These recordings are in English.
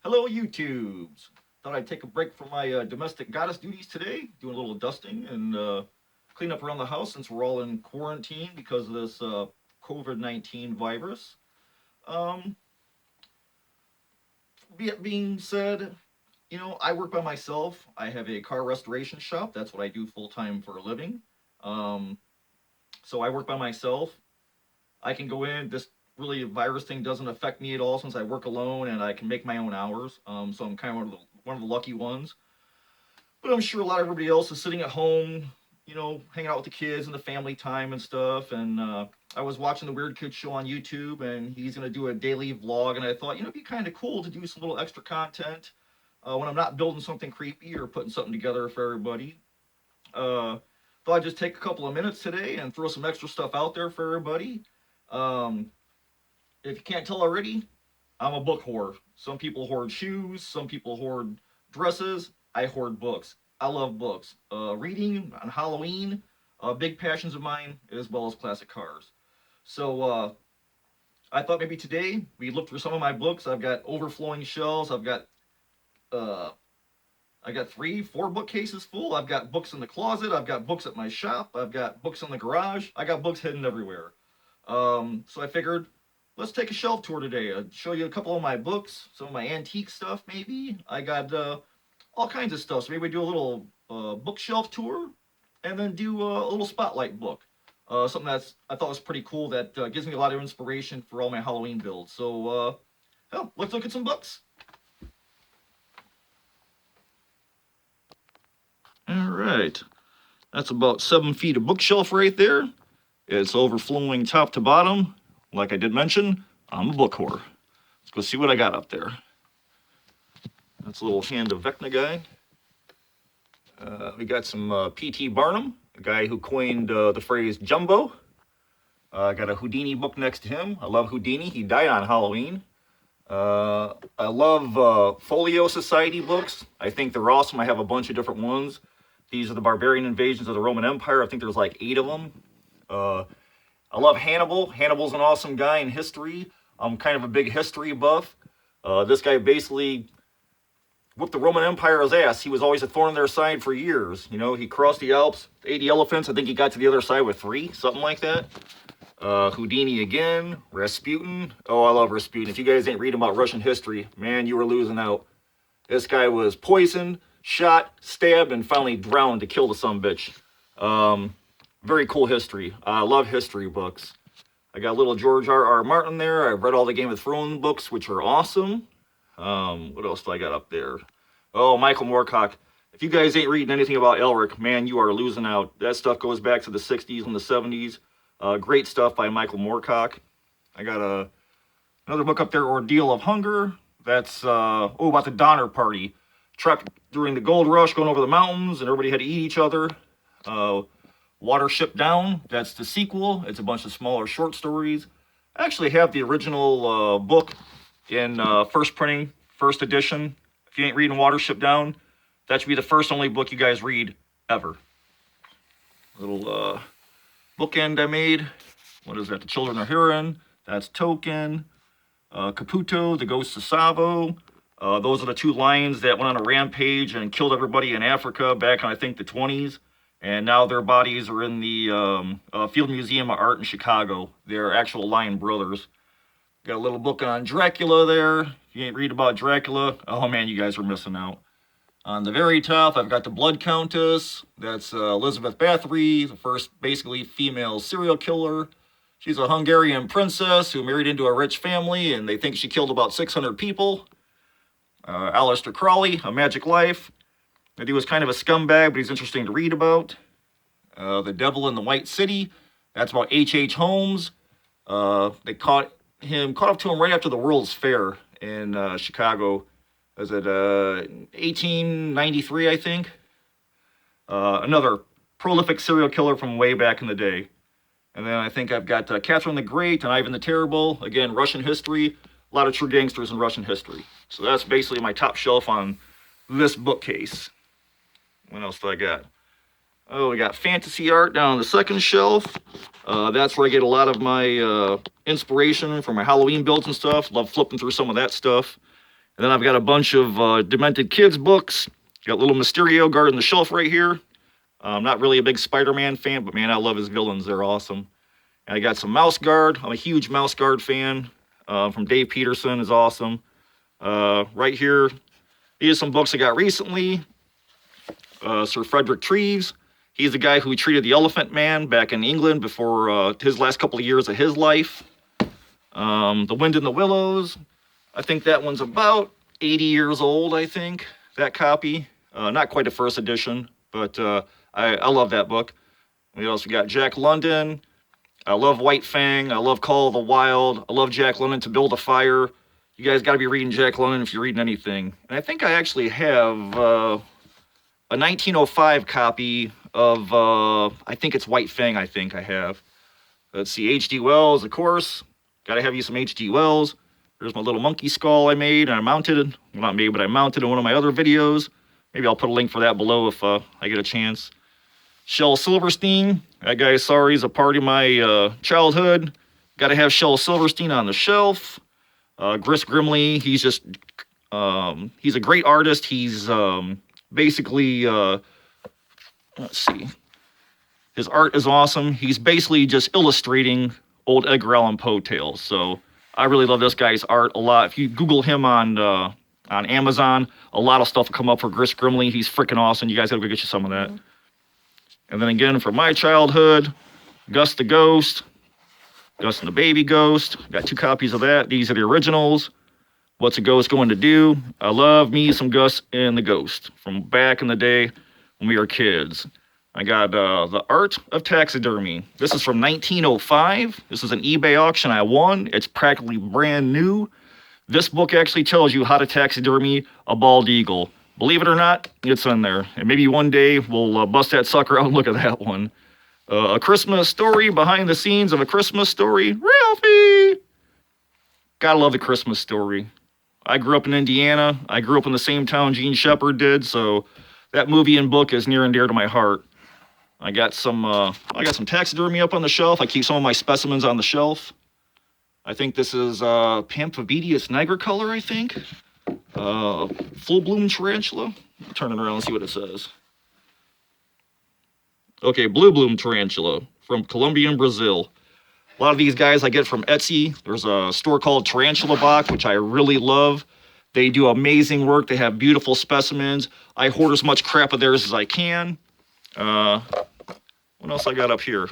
Hello, YouTubes. Thought I'd take a break from my domestic goddess duties today, doing a little dusting and clean up around the house since we're all in quarantine because of this COVID-19 virus. Um, being said, I work by myself. I have a car restoration shop. That's what I do full time for a living. Um, so I work by myself. I can go in. This really virus thing doesn't affect me at all since I work alone and I can make my own hours. So I'm kind of one of the lucky ones. But I'm sure a lot of everybody else is sitting at home, hanging out with the kids and the family time and stuff. And I was watching the Weird Kid show on YouTube, and he's going to do a daily vlog. And I thought, it'd be kind of cool to do some little extra content when I'm not building something creepy or putting something together for everybody. Uh, Thought I'd just take a couple of minutes today and throw some extra stuff out there for everybody. Um, if you can't tell already, I'm a book hoarder. Some people hoard shoes, some people hoard dresses. I hoard books. I love books. Reading on Halloween, big passions of mine, as well as classic cars. So I thought maybe today we look through some of my books. I've got overflowing shelves. Uh, I got 3, 4 bookcases full. I've got books in the closet. I've got books at my shop. I've got books in the garage. I got books hidden everywhere. So I figured, let's take a shelf tour today. I'll show you a couple of my books, some of my antique stuff maybe. I got all kinds of stuff. So maybe we do a little bookshelf tour and then do a little spotlight book. Something that's I thought was pretty cool that gives me a lot of inspiration for all my Halloween builds. So, hell, let's look at some books. All right. That's about 7 feet of bookshelf right there. It's overflowing top to bottom. Like I did mention, I'm a book whore. Let's go see what I got up there. That's a little Hand of Vecna guy. We got some P.T. Barnum, a guy who coined the phrase jumbo. I got a Houdini book next to him. I love Houdini. He died on Halloween. I love Folio Society books. I think they're awesome. I have a bunch of different ones. These are the barbarian invasions of the Roman Empire. I think there's like 8 of them. I love Hannibal. Hannibal's an awesome guy in history. I'm kind of a big history buff. This guy basically whooped the Roman Empire's ass. He was always a thorn in their side for years. He crossed the Alps, 80 elephants. I think he got to the other side with 3, something like that. Houdini again, Rasputin. Oh, I love Rasputin. If you guys ain't reading about Russian history, man, you were losing out. This guy was poisoned, shot, stabbed, and finally drowned to kill the sumbitch. Very cool history. I love history books. I got little George R.R. Martin there. I've read all the Game of Thrones books, which are awesome. What else do I got up there? Oh, Michael Moorcock. If you guys ain't reading anything about Elric, man, you are losing out. That stuff goes back to the 60s and the 70s. Great stuff by Michael Moorcock. I got another book up there, Ordeal of Hunger. That's about the Donner Party. Trapped during the gold rush, going over the mountains, and everybody had to eat each other. Watership Down, that's the sequel. It's a bunch of smaller short stories. I actually have the original book in first printing, first edition. If you ain't reading Watership Down, that should be the first only book you guys read ever. Little bookend I made. What is that? The Children of Huron. That's Token. Caputo, The Ghosts of Savo. Those are the 2 lions that went on a rampage and killed everybody in Africa back in, I think, the 20s. And now their bodies are in the Field Museum of Art in Chicago. They're actual lion brothers. Got a little book on Dracula there. If you ain't read about Dracula, oh man, you guys are missing out. On the very top, I've got the Blood Countess. That's Elizabeth Bathory, the first basically female serial killer. She's a Hungarian princess who married into a rich family, and they think she killed about 600 people. Aleister Crowley, A Magic Life. That he was kind of a scumbag, but he's interesting to read about. The Devil in the White City. That's about H.H. Holmes. They caught up to him right after the World's Fair in Chicago. Was it 1893, I think? Another prolific serial killer from way back in the day. And then I think I've got Catherine the Great and Ivan the Terrible. Again, Russian history. A lot of true gangsters in Russian history. So that's basically my top shelf on this bookcase. What else do I got? Oh, we got fantasy art down on the second shelf. That's where I get a lot of my inspiration for my Halloween builds and stuff. Love flipping through some of that stuff. And then I've got a bunch of Demented Kids books. Got Little Mysterio guarding the shelf right here. I'm not really a big Spider-Man fan, but man, I love his villains. They're awesome. And I got some Mouse Guard. I'm a huge Mouse Guard fan. From Dave Peterson is awesome. Right here, these are some books I got recently. Sir Frederick Treves. He's the guy who treated the Elephant Man back in England before his last couple of years of his life. The Wind in the Willows. I think that one's about 80 years old, I think, that copy. Not quite a first edition, but I love that book. We also got Jack London. I love White Fang. I love Call of the Wild. I love Jack London, To Build a Fire. You guys got to be reading Jack London if you're reading anything. And I think I actually have a 1905 copy of, I think it's White Fang, I think I have. Let's see, H.G. Wells, of course. Got to have you some H.G. Wells. There's my little monkey skull I made, and I mounted it. Well, not made, but I mounted in one of my other videos. Maybe I'll put a link for that below if I get a chance. Shel Silverstein. That guy, sorry, is a part of my childhood. Got to have Shel Silverstein on the shelf. Gris Grimley, he's just, he's a great artist. He's basically, let's see. His art is awesome. He's basically just illustrating old Edgar Allan Poe tales. So I really love this guy's art a lot. If you Google him on Amazon, a lot of stuff will come up for Gris Grimley. He's freaking awesome. You guys gotta go get you some of that. And then again, for my childhood, Gus the Ghost, Gus and the Baby Ghost. Got 2 copies of that. These are the originals. What's a Ghost Going to Do? I love me some Gus and the Ghost from back in the day when we were kids. I got The Art of Taxidermy. This is from 1905. This is an eBay auction I won. It's practically brand new. This book actually tells you how to taxidermy a bald eagle. Believe it or not, it's in there. And maybe one day we'll bust that sucker out and look at that one. A Christmas Story, behind the scenes of A Christmas Story. Ralphie! Gotta love The Christmas Story. I grew up in Indiana. I grew up in the same town Gene Shepard did, so that movie and book is near and dear to my heart. I got some taxidermy up on the shelf. I keep some of my specimens on the shelf. I think this is Pamphobeteus nigricolor, I think. Full bloom tarantula. Turn it around and see what it says. Okay, blue bloom tarantula from Colombia and Brazil. A lot of these guys I get from Etsy. There's a store called Tarantula Box, which I really love. They do amazing work. They have beautiful specimens. I hoard as much crap of theirs as I can. What else I got up here?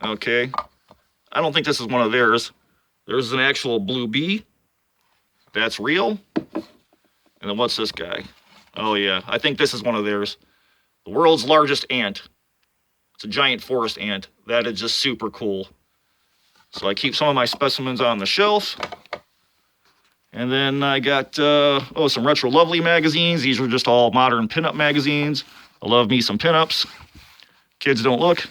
Okay. I don't think this is one of theirs. There's an actual blue bee. That's real. And then what's this guy? Oh yeah, I think this is one of theirs. The world's largest ant. It's a giant forest ant. That is just super cool. So I keep some of my specimens on the shelf. And then I got, some Retro Lovely magazines. These are just all modern pinup magazines. I love me some pinups. Kids Don't Look.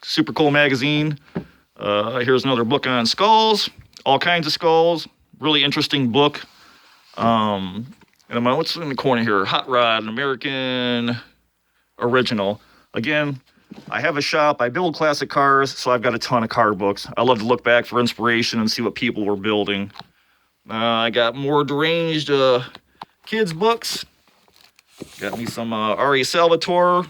Super cool magazine. Here's another book on skulls. All kinds of skulls. Really interesting book. And what's in the corner here? Hot Rod, an American original. Again, I have a shop. I build classic cars, so I've got a ton of car books. I love to look back for inspiration and see what people were building. I got more deranged kids books. Got me some R.A. Salvatore.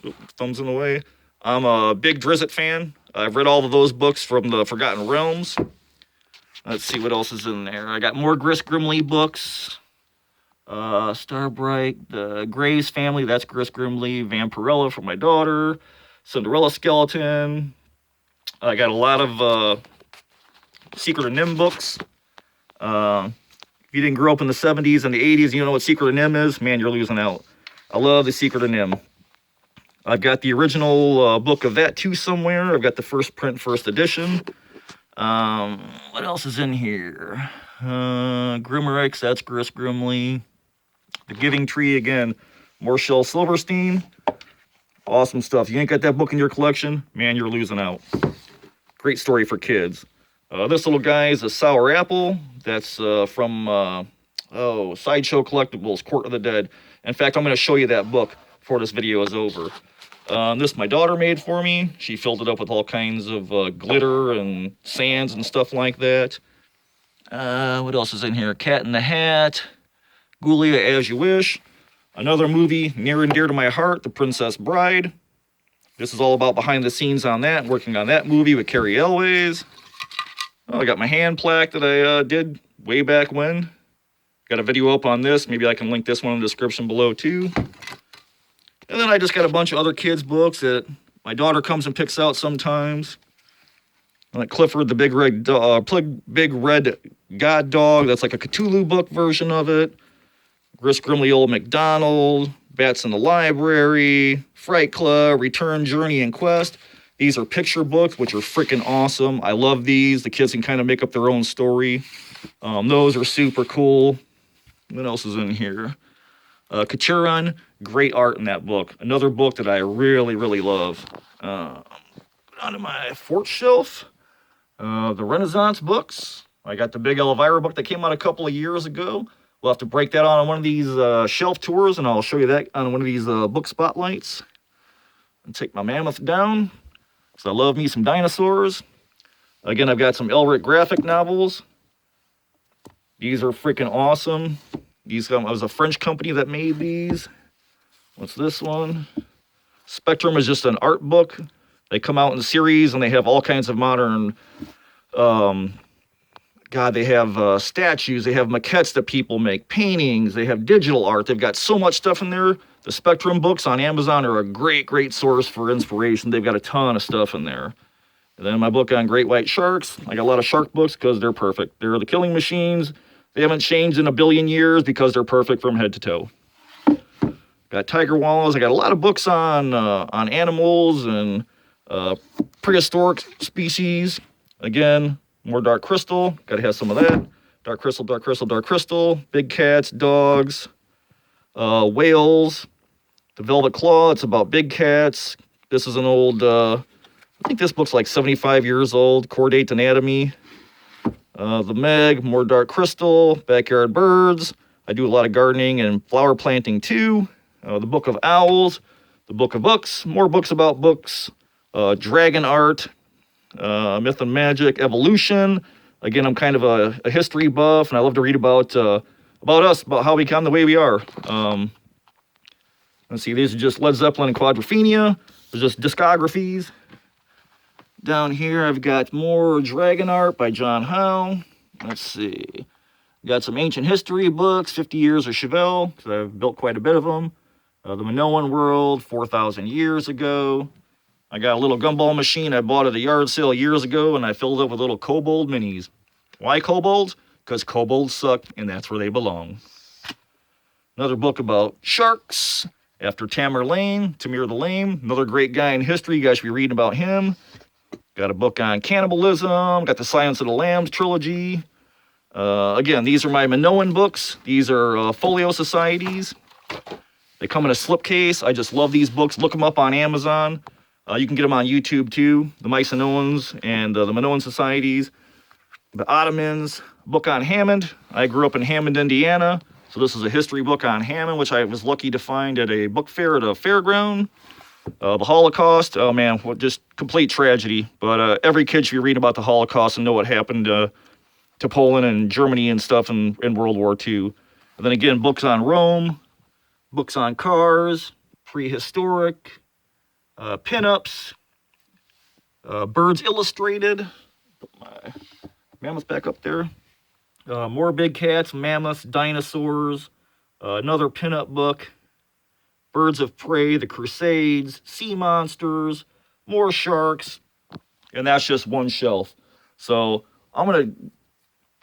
Oop, thumbs in the way. I'm a big Drizzt fan. I've read all of those books from the Forgotten Realms. Let's see what else is in there. I got more Gris Grimley books. Starbright, the Graves family, that's Gris Grimley. Vampirella for my daughter. Cinderella Skeleton. I got a lot of Secret of Nim books. If you didn't grow up in the 70s and the 80s and you don't know what Secret of Nim is, man, you're losing out. I love the Secret of Nim. I've got the original book of that too somewhere. I've got the first print, first edition. What else is in here? Grimerix, that's Gris Grimley. The Giving Tree, again, more Shel Silverstein. Awesome stuff. You ain't got that book in your collection, man, you're losing out. Great story for kids. This little guy is a Sour Apple. That's from Sideshow Collectibles, Court of the Dead. In fact, I'm going to show you that book before this video is over. This my daughter made for me. She filled it up with all kinds of glitter and sands and stuff like that. What else is in here? Cat in the Hat, Ghoulia As You Wish. Another movie near and dear to my heart, The Princess Bride. This is all about behind the scenes on that, working on that movie with Carrie Elways. Oh, I got my hand plaque that I did way back when. Got a video up on this. Maybe I can link this one in the description below too. And then I just got a bunch of other kids' books that my daughter comes and picks out sometimes. Like Clifford the Big Red God Dog. That's like a Cthulhu book version of it. Gris Grimly Old MacDonald. Bats in the Library. Fright Club. Return, Journey, and Quest. These are picture books, which are freaking awesome. I love these. The kids can kind of make up their own story. Those are super cool. What else is in here? Kachuran, great art in that book. Another book that I really, really love. Onto my fourth shelf, the Renaissance books. I got the big Elvira book that came out a couple of years ago. We'll have to break that on one of these shelf tours, and I'll show you that on one of these book spotlights. And take my mammoth down, because I love me some dinosaurs. Again, I've got some Elric graphic novels. These are freaking awesome. These was a French company that made these. What's this one? Spectrum is just an art book. They come out in series, and they have all kinds of modern, they have statues, they have maquettes that people make, paintings, they have digital art. They've got so much stuff in there. The Spectrum books on Amazon are a great, great source for inspiration. They've got a ton of stuff in there. And then my book on great white sharks. I got a lot of shark books because they're perfect. They're the killing machines. They haven't changed in a billion years because they're perfect from head to toe. Got tiger wallows. I got a lot of books on animals and prehistoric species. Again, more dark crystal. Got to have some of that. Dark crystal, dark crystal, dark crystal. Big cats, dogs, whales. The Velvet Claw. It's about big cats. This is an old. I think this book's like 75 years old. Chordate Anatomy. The Meg, more dark crystal, backyard birds. I do a lot of gardening and flower planting too. The Book of Owls, the Book of Books, more books about books, dragon art, myth and magic, evolution. Again, I'm kind of a history buff, and I love to read about us, about how we become the way we are. Let's see, these are just Led Zeppelin and Quadrophenia. They're just discographies. Down here, I've got more dragon art by John Howe. Let's see. Got some ancient history books, 50 Years of Chevelle, because I've built quite a bit of them. The Minoan World, 4,000 years ago. I got a little gumball machine I bought at a yard sale years ago, and I filled it with little kobold minis. Why kobolds? Because kobolds suck, and that's where they belong. Another book about sharks, after Tamir the Lame. Another great guy in history. You guys should be reading about him. Got a book on cannibalism. Got the Silence of the Lambs trilogy. Again, these are my Minoan books. These are folio societies. They come in a slipcase. I just love these books. Look them up on Amazon. You can get them on YouTube too. The Mycenaeans and the Minoan societies. The Ottomans. Book on Hammond. I grew up in Hammond, Indiana. So this is a history book on Hammond, which I was lucky to find at a book fair at a fairground. The Holocaust, oh man, just complete tragedy. But every kid should be reading about the Holocaust and know what happened to Poland and Germany and stuff in World War II. And then again, books on Rome, books on cars, prehistoric, pinups, Birds Illustrated. Put my mammoth back up there. More big cats, mammoths, dinosaurs. Another pinup book. Birds of Prey, The Crusades, Sea Monsters, more sharks, and that's just one shelf. So I'm going to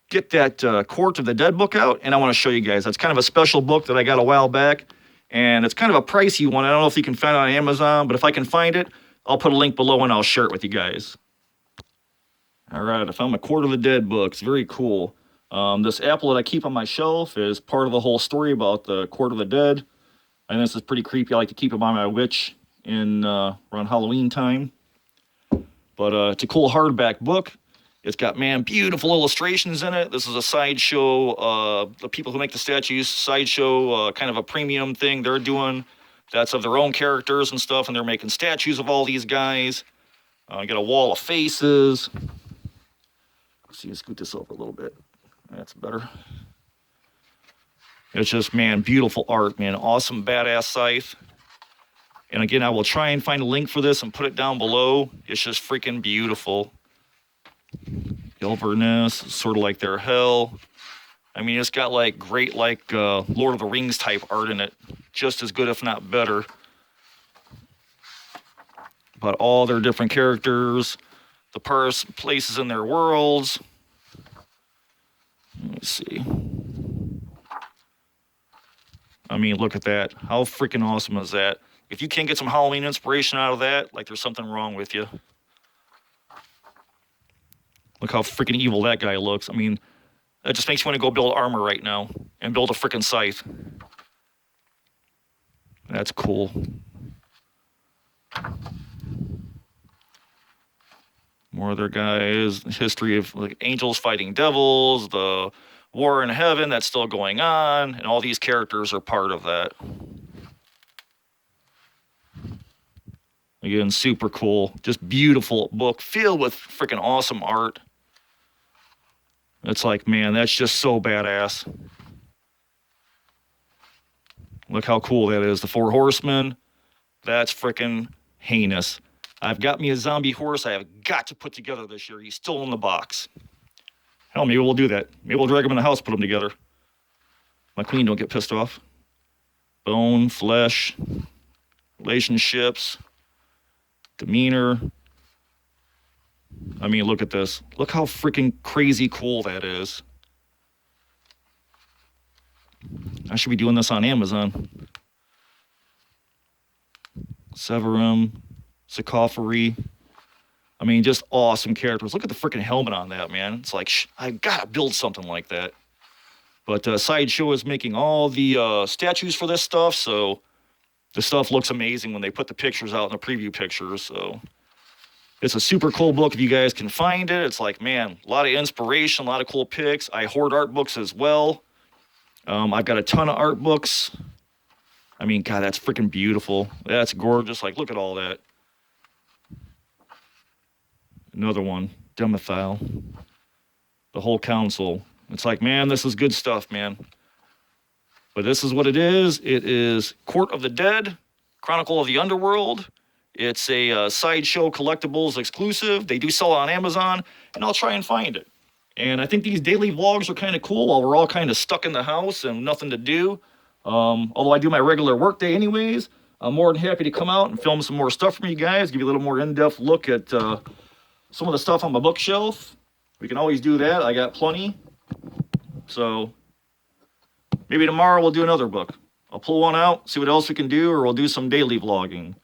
get that Court of the Dead book out, and I want to show you guys. That's kind of a special book that I got a while back, and it's kind of a pricey one. I don't know if you can find it on Amazon, but if I can find it, I'll put a link below and I'll share it with you guys. All right, I found my Court of the Dead book. It's very cool. This apple that I keep on my shelf is part of the whole story about the Court of the Dead. And this is pretty creepy. I like to keep it by my witch in around Halloween time. But it's a cool hardback book. It's got, man, beautiful illustrations in it. This is a sideshow, the people who make the statues, sideshow, kind of a premium thing they're doing. That's of their own characters and stuff, and they're making statues of all these guys. Got a wall of faces. Let's see, scoot this up a little bit. That's better. It's just, man, beautiful art, man. Awesome, badass scythe. And again, I will try and find a link for this and put it down below. It's just freaking beautiful. Silverness, sort of like their hell. I mean, it's got like great, like Lord of the Rings type art in it. Just as good, if not better. But all their different characters, the places in their worlds. Let me see. I mean, look at that. How freaking awesome is that? If you can't get some Halloween inspiration out of that, like there's something wrong with you. Look how freaking evil that guy looks. I mean, that just makes me want to go build armor right now and build a freaking scythe. That's cool. More of their guys, history of like angels fighting devils, the war in heaven that's still going on, and all these characters are part of that. Again, super cool. Just beautiful book filled with freaking awesome art. It's like, man, that's just so badass. Look how cool that is. The 4 horsemen. That's freaking heinous. I've got me a zombie horse I have got to put together this year. He's still in the box. Hell, maybe we'll do that. Maybe we'll drag him in the house, put them together. My queen don't get pissed off. Bone, flesh, relationships, demeanor. I mean, look at this. Look how freaking crazy cool that is. I should be doing this on Amazon. Severum, Sarcophagy. I mean, just awesome characters. Look at the freaking helmet on that, man. It's like, I gotta build something like that. But Sideshow is making all the statues for this stuff, so the stuff looks amazing when they put the pictures out in the preview pictures. So it's a super cool book if you guys can find it. It's like, man, a lot of inspiration, a lot of cool pics. I hoard art books as well. I've got a ton of art books. I mean, God, that's freaking beautiful. That's gorgeous. Like, look at all that. Another one, Demethyle. The whole council. It's like, man, this is good stuff, man. But this is what it is. It is Court of the Dead, Chronicle of the Underworld. It's a Sideshow Collectibles exclusive. They do sell it on Amazon, and I'll try and find it. And I think these daily vlogs are kind of cool while we're all kind of stuck in the house and nothing to do. Although I do my regular work day anyways, I'm more than happy to come out and film some more stuff for you guys, give you a little more in-depth look at some of the stuff on my bookshelf. We can always do that. I got plenty. So maybe tomorrow we'll do another book. I'll pull one out, see what else we can do, or we'll do some daily vlogging.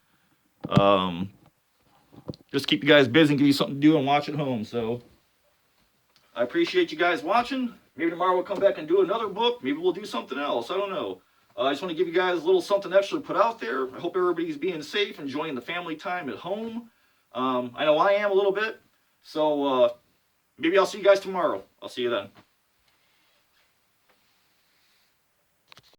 Just keep you guys busy and give you something to do and watch at home. So I appreciate you guys watching. Maybe tomorrow we'll come back and do another book. Maybe we'll do something else. I don't know. I just want to give you guys a little something extra to put out there. I hope everybody's being safe, enjoying the family time at home. I know I am a little bit. So maybe I'll see you guys tomorrow. I'll see you then.